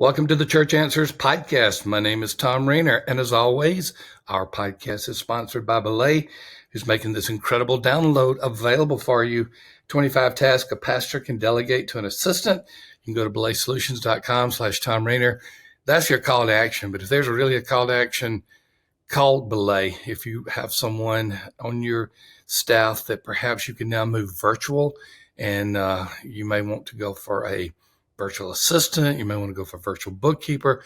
Welcome to the Church Answers podcast. My name is Tom Rayner, and as always, our podcast is sponsored by Belay, who's making this incredible download available for you. 25 tasks a pastor can delegate to an assistant. You can go to belaysolutions.com/Tom Rayner. That's your call to action. But if there's really a call to action, call Belay. If you have someone on your staff that perhaps you can now move virtual, and you may want to go for a virtual assistant, you may want to go for virtual bookkeeper,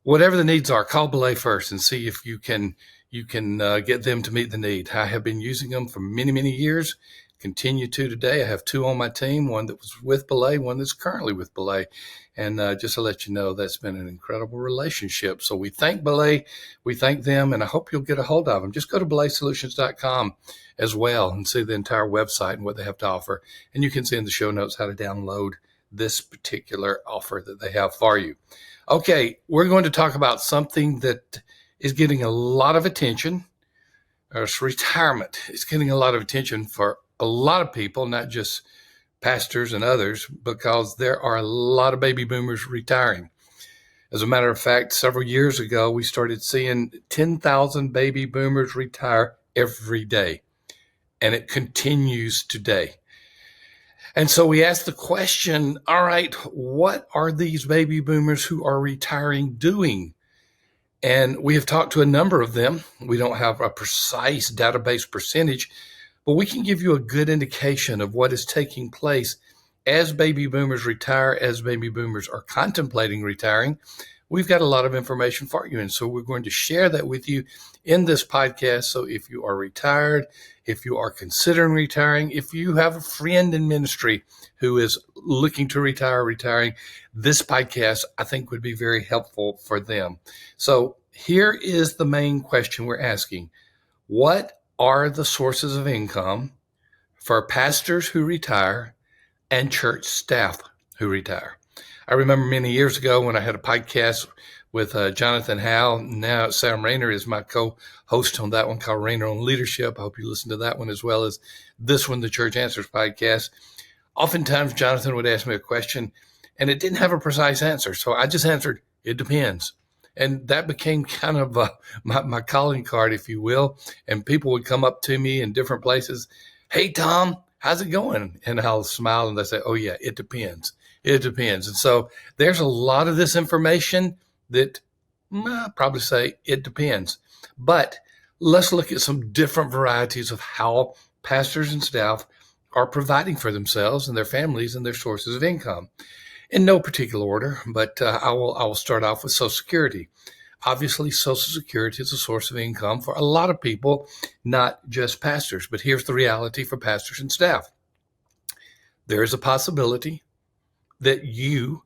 whatever the needs are, call Belay first and see if you can get them to meet the need. I have been using them for many years, continue to today. I have two on my team, one that was with Belay, one that's currently with Belay. And just to let you know, that's been an incredible relationship. So we thank Belay, we thank them, and I hope you'll get a hold of them. Just go to belaysolutions.com as well and see the entire website and what they have to offer. And you can see in the show notes how to download this particular offer that they have for you. Okay, we're going to talk about something that is getting a lot of attention. It's retirement. It's getting a lot of attention for a lot of people, not just pastors and others, because there are a lot of baby boomers retiring. As a matter of fact, several years ago, we started seeing 10,000 baby boomers retire every day, and it continues today. And so we asked the question, all right, what are these baby boomers who are retiring doing? And we have talked to a number of them. We don't have a precise database percentage, but we can give you a good indication of what is taking place as baby boomers retire, as baby boomers are contemplating retiring. We've got a lot of information for you, and so we're going to share that with you in this podcast. So if you are retired, if you are considering retiring, if you have a friend in ministry who is looking to retiring, this podcast, I think, would be very helpful for them. So here is the main question we're asking. What are the sources of income for pastors who retire and church staff who retire? I remember many years ago when I had a podcast with Jonathan Howe. Now Sam Rayner is my co-host on that one called Rayner on Leadership. I hope you listen to that one as well as this one, the Church Answers podcast. Oftentimes Jonathan would ask me a question and it didn't have a precise answer. So I just answered, it depends. And that became kind of my calling card, if you will. And people would come up to me in different places. Hey, Tom, how's it going? And I'll smile and they say, oh yeah, it depends. It depends. And so there's a lot of this information that I'll probably say it depends. But let's look at some different varieties of how pastors and staff are providing for themselves and their families and their sources of income. In no particular order, but I will start off with Social Security. Obviously, Social Security is a source of income for a lot of people, not just pastors. But here's the reality for pastors and staff. There is a possibility that you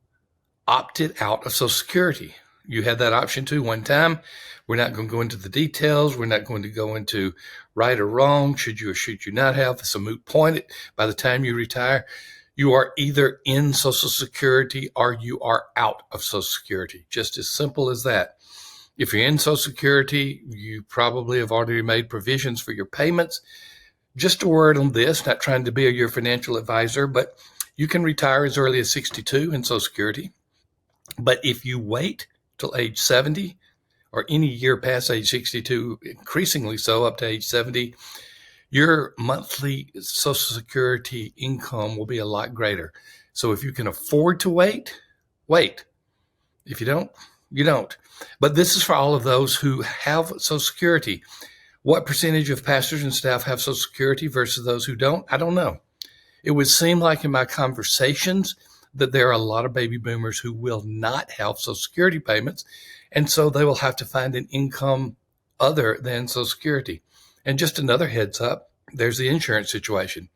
opted out of Social Security. You had that option too one time. We're not going to go into the details. We're not going to go into right or wrong, should you or should you not have. It's a moot point. By the time you retire, you are either in Social Security or you are out of Social Security. Just as simple as that. If you're in Social Security, you probably have already made provisions for your payments. Just a word on this, not trying to be your financial advisor, but you can retire as early as 62 in Social Security. But if you wait till age 70 or any year past age 62, increasingly so up to age 70, your monthly Social Security income will be a lot greater. So if you can afford to wait. If you don't, you don't. But this is for all of those who have Social Security. What percentage of pastors and staff have Social Security versus those who don't? I don't know. It would seem like in my conversations that there are a lot of baby boomers who will not have Social Security payments, and so they will have to find an income other than Social Security. And just another heads up, there's the insurance situation.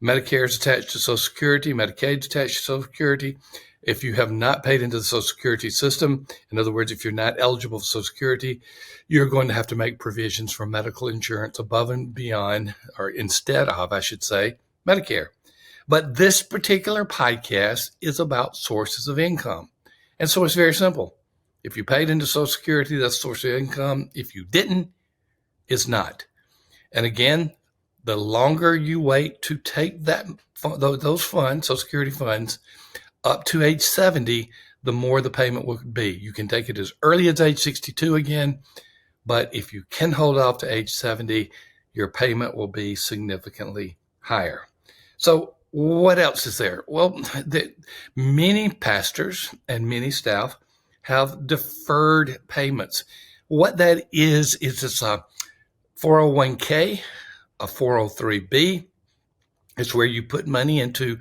Medicare is attached to Social Security, Medicaid is attached to Social Security. If you have not paid into the Social Security system, in other words, if you're not eligible for Social Security, you're going to have to make provisions for medical insurance above and beyond, or instead of, I should say, Medicare. But this particular podcast is about sources of income. And so it's very simple. If you paid into Social Security, that's a source of income. If you didn't, it's not. And again, the longer you wait to take those funds, Social Security funds, up to age 70, the more the payment will be. You can take it as early as age 62 again, but if you can hold off to age 70, your payment will be significantly higher. So what else is there? Well, many pastors and many staff have deferred payments. What that is it's a 401k, a 403b. It's where you put money into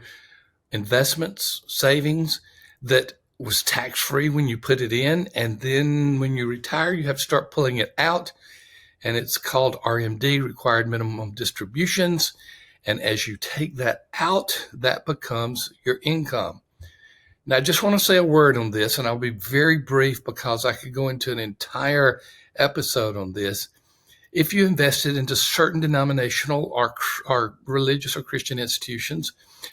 investments, savings that was tax-free when you put it in, and then when you retire, you have to start pulling it out, and it's called RMD, required minimum distributions. And as you take that out, that becomes your income. Now, I just want to say a word on this, and I'll be very brief because I could go into an entire episode on this. If you invested into certain denominational or religious or Christian institutions,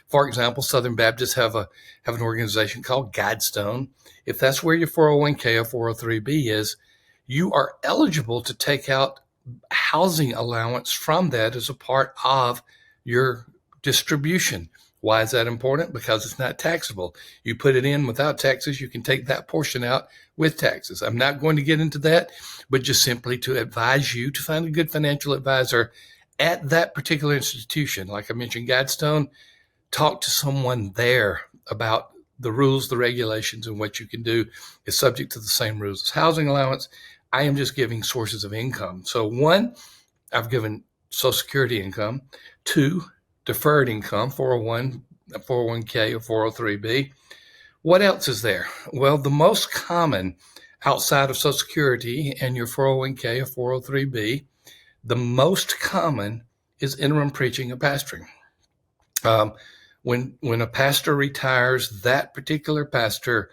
for example, Southern Baptists have an organization called Guidestone. If that's where your 401k or 403b is, you are eligible to take out housing allowance from that as a part of your distribution. Why is that important? Because it's not taxable. You put it in without taxes, you can take that portion out with taxes. I'm not going to get into that, but just simply to advise you to find a good financial advisor at that particular institution. Like I mentioned, Guidestone, talk to someone there about the rules, the regulations, and what you can do is subject to the same rules as housing allowance. I am just giving sources of income. So one, I've given Social Security income. Two, deferred income, 401k or 403b. What else is there? Well, the most common outside of Social Security and your 401k or 403b, the most common is interim preaching and pastoring. When a pastor retires, that particular pastor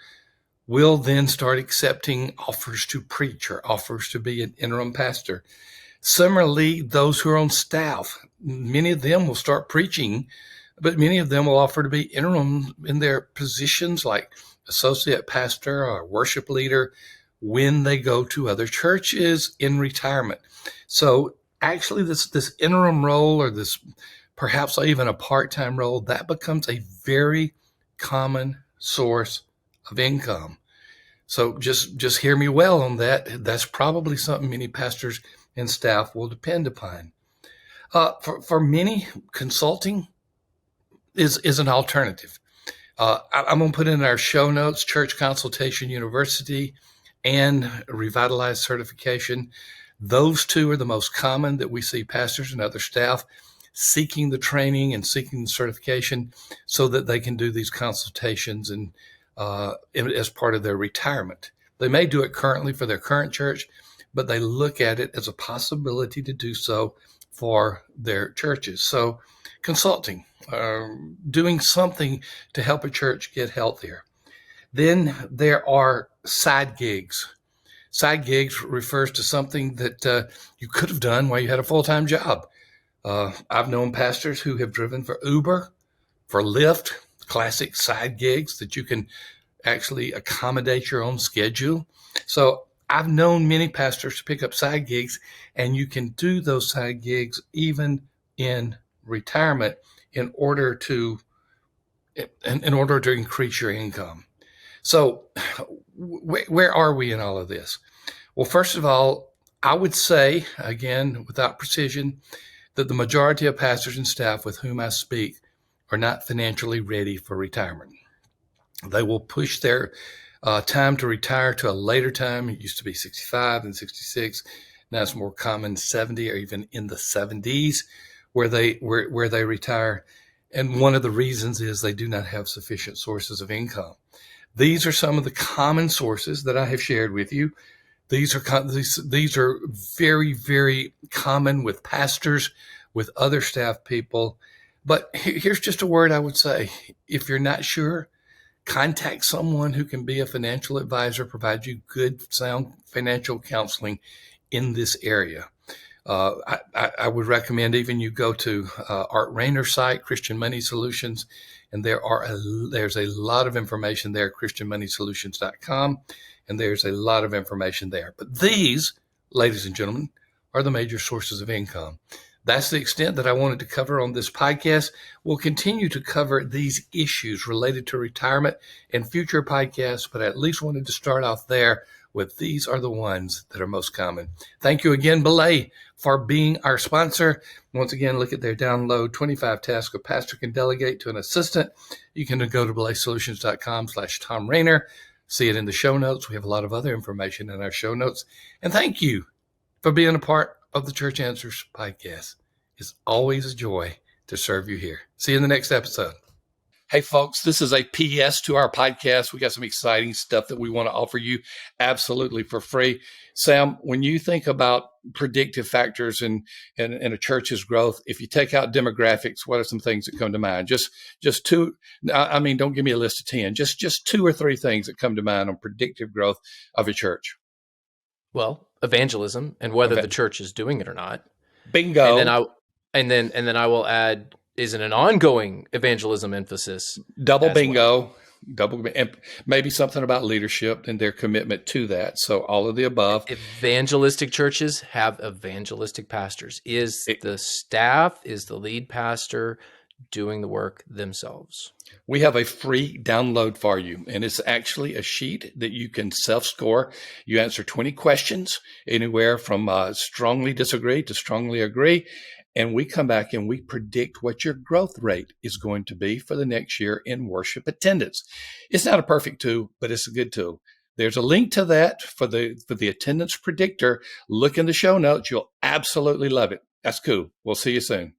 will then start accepting offers to preach or offers to be an interim pastor. Similarly, those who are on staff, many of them will start preaching, but many of them will offer to be interim in their positions like associate pastor or worship leader when they go to other churches in retirement. So actually this interim role or this perhaps even a part-time role, that becomes a very common source of income. So just hear me well on that. That's probably something many pastors and staff will depend upon. For many, consulting is an alternative. I'm going to put in our show notes, Church Consultation University and Revitalized Certification. Those two are the most common that we see pastors and other staff seeking the training and seeking the certification so that they can do these consultations and as part of their retirement. They may do it currently for their current church, but they look at it as a possibility to do so for their churches. So consulting, doing something to help a church get healthier. Then there are side gigs. Side gigs refers to something that you could have done while you had a full-time job. I've known pastors who have driven for Uber, for Lyft, classic side gigs that you can actually accommodate your own schedule. So I've known many pastors to pick up side gigs, and you can do those side gigs even in retirement in order to increase your income. So where are we in all of this? Well, first of all, I would say, again, without precision, that the majority of pastors and staff with whom I speak are not financially ready for retirement. They will push their time to retire to a later time. It used to be 65 and 66. Now it's more common 70 or even in the 70s where they retire. And one of the reasons is they do not have sufficient sources of income. These are some of the common sources that I have shared with you. These are very, very common with pastors, with other staff people. But here's just a word I would say. If you're not sure, contact someone who can be a financial advisor, provide you good, sound financial counseling in this area. I would recommend even you go to Art Rainer's site, Christian Money Solutions, and there's a lot of information there, christianmoneysolutions.com, and there's a lot of information there. But these, ladies and gentlemen, are the major sources of income. That's the extent that I wanted to cover on this podcast. We'll continue to cover these issues related to retirement in future podcasts, but I at least wanted to start off there with these are the ones that are most common. Thank you again, Belay, for being our sponsor. Once again, look at their download 25 tasks a pastor can delegate to an assistant. You can go to belaysolutions.com/Tom Rainer. See it in the show notes. We have a lot of other information in our show notes. And thank you for being a part of the Church Answers podcast. It's always a joy to serve you here. See you in the next episode. Hey, folks, this is a PS to our podcast. We got some exciting stuff that we want to offer you absolutely for free. Sam, when you think about predictive factors in a church's growth, if you take out demographics, what are some things that come to mind? Just two. I mean, don't give me a list of 10. Just 2 or 3 things that come to mind on predictive growth of a church. Well, evangelism and whether the church is doing it or not. Bingo. And then I will add, is it an ongoing evangelism emphasis? Double bingo. Double, and maybe something about leadership and their commitment to that. So all of the above. Evangelistic churches have evangelistic pastors. Is the staff, is the lead pastor doing the work themselves? We have a free download for you, and it's actually a sheet that you can self-score. You answer 20 questions, anywhere from strongly disagree to strongly agree, and we come back and we predict what your growth rate is going to be for the next year in worship attendance. It's not a perfect tool, but it's a good tool. There's a link to that for the attendance predictor. Look in the show notes. You'll absolutely love it. That's cool. We'll see you soon.